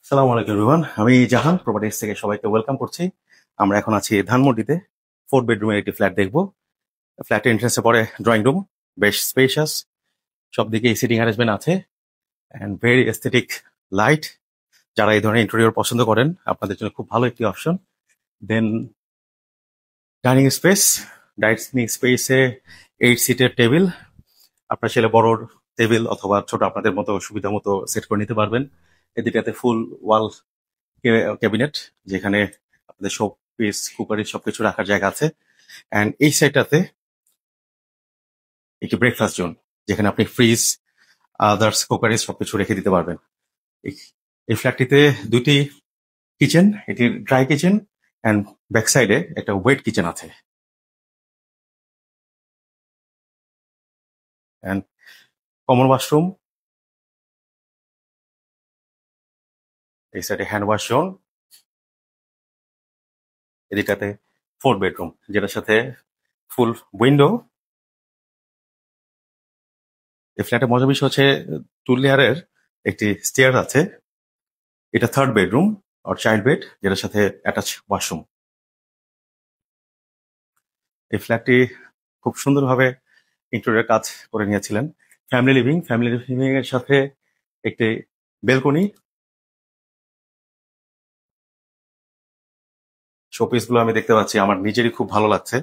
সালাম আলাইকুম এভরিওয়ান, আমি জাহান প্রপার্টিজ থেকে সবাইকে ওয়েলকাম করছি। আমরা এখন আছি ধানমন্ডিতে। 4 বেডরুমের একটি ফ্ল্যাট দেখবো। ফ্ল্যাটের এন্ট্রান্সে পরে ড্রয়িং রুম, বেশ স্পেশাস, সব দিকে সিটিং অ্যারেঞ্জমেন্ট আছে অ্যান্ড ভেরি এস্থেটিক লাইট। যারা এই ধরনের ইন্টেরিয়র পছন্দ করেন আপনাদের জন্য খুব ভালো একটি অপশন। দেন ডাইনিং স্পেস, ডাইনিং স্পেসে 8 সিটের টেবিল। আপনার ছেলে বড় টেবিল অথবা ছোট আপনাদের মতো সুবিধা মতো সেট করে নিতে পারবেন। এদিকে ফুল ওয়াল ক্যাবিনেট, যেখানে আপনাদের সব পিস কুকারি সবকিছু রাখার জায়গা আছে। অ্যান্ড এই সাইডটাতে একটি ব্রেকফাস্ট জোন, যেখানে আপনি ফ্রিজ, আদার্স কুকারি সবকিছু রেখে দিতে পারবেন। এই ফ্ল্যাটটিতে দুটি কিচেন, এটি ড্রাই কিচেন অ্যান্ড ব্যাক সাইডে একটা ওয়েট কিচেন আছে। অ্যান্ড কমন ওয়াশরুম, এই সাইডে হ্যান্ড ওয়াশ জোন। এদিকটাতে 4 বেডরুম, যেটার সাথে ফুল উইন্ডো। এই ফ্ল্যাটের মজার বিষয় হচ্ছে 2 লেয়ারের একটি স্টেয়ার আছে। এটা 3rd বেডরুম আর চাইল্ড বেড, যেটার সাথে অ্যাটাচ ওয়াশরুম। এই ফ্ল্যাটটি খুব সুন্দরভাবে ইন্টেরিয়র কাজ করে নিয়েছিলেন। ফ্যামিলি লিভিং এর সাথে একটি বেলকনি। শোপিস গুলো আমি দেখতে পাচ্ছি, আমার নিজেরই খুব ভালো লাগছে।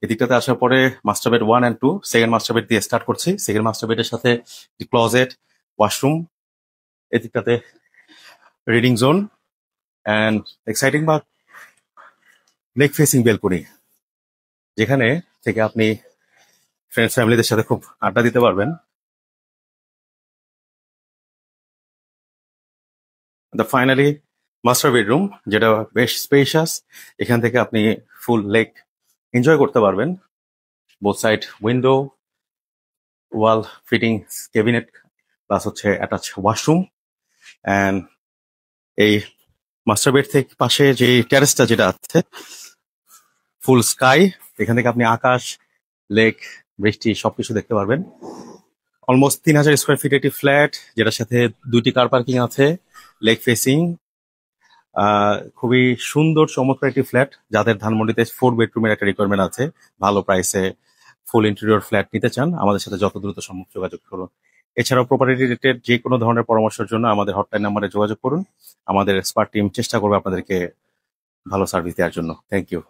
এদিকটাতে আসার পরে master bed 1 and 2, second master bed দিয়ে স্টার্ট করছি। সেকেন্ড মাস্টার বেডের সাথে ক্লোজেট, ওয়াশরুম। এদিকটাতে রিডিং জোন অ্যান্ড এক্সাইটিং বা লেক ফেসিং বেলকনি, যেখানে থেকে আপনি ফ্রেন্ডস ফ্যামিলিদের সাথে খুব আড্ডা দিতে পারবেন। ফাইনালি মাস্টার বেডরুম, যেটা বেশ স্পেশাস। এখান থেকে আপনি ফুল লেক এনজয় করতে পারবেন। বোথ সাইড উইন্ডো, ওয়াল ফিটিং ক্যাবিনেট, প্লাস হচ্ছে অ্যাটাচ ওয়াশরুম। অ্যান্ড এই মাস্টার বেড থেকে পাশে যে টেরেসটা যেটা আছে, ফুল স্কাই। এখান থেকে আপনি আকাশ, লেক, বৃষ্টি সবকিছু দেখতে পারবেন। অলমোস্ট 3000 স্কোয়ার ফিট একটি ফ্ল্যাট, যেটার সাথে 2টি কার পার্কিং আছে, লেক ফেসিং। খুবই সুন্দর চমৎকার একটি ফ্ল্যাট। যাদের ধানমন্ডিতে 4 বেডরুমের একটা রিকোয়ারমেন্ট আছে, ভালো প্রাইসে ফুল ইন্টেরিয়র ফ্ল্যাট নিতে চান, আমাদের সাথে যত দ্রুত সম্ভব যোগাযোগ করুন। এছাড়াও প্রপার্টি রিলেটেড যে কোনো ধরনের পরামর্শের জন্য আমাদের হটলাইন নাম্বারে যোগাযোগ করুন। আমাদের এক্সপার্ট টিম চেষ্টা করবে আপনাদেরকে ভালো সার্ভিস দেওয়ার জন্য। Thank you.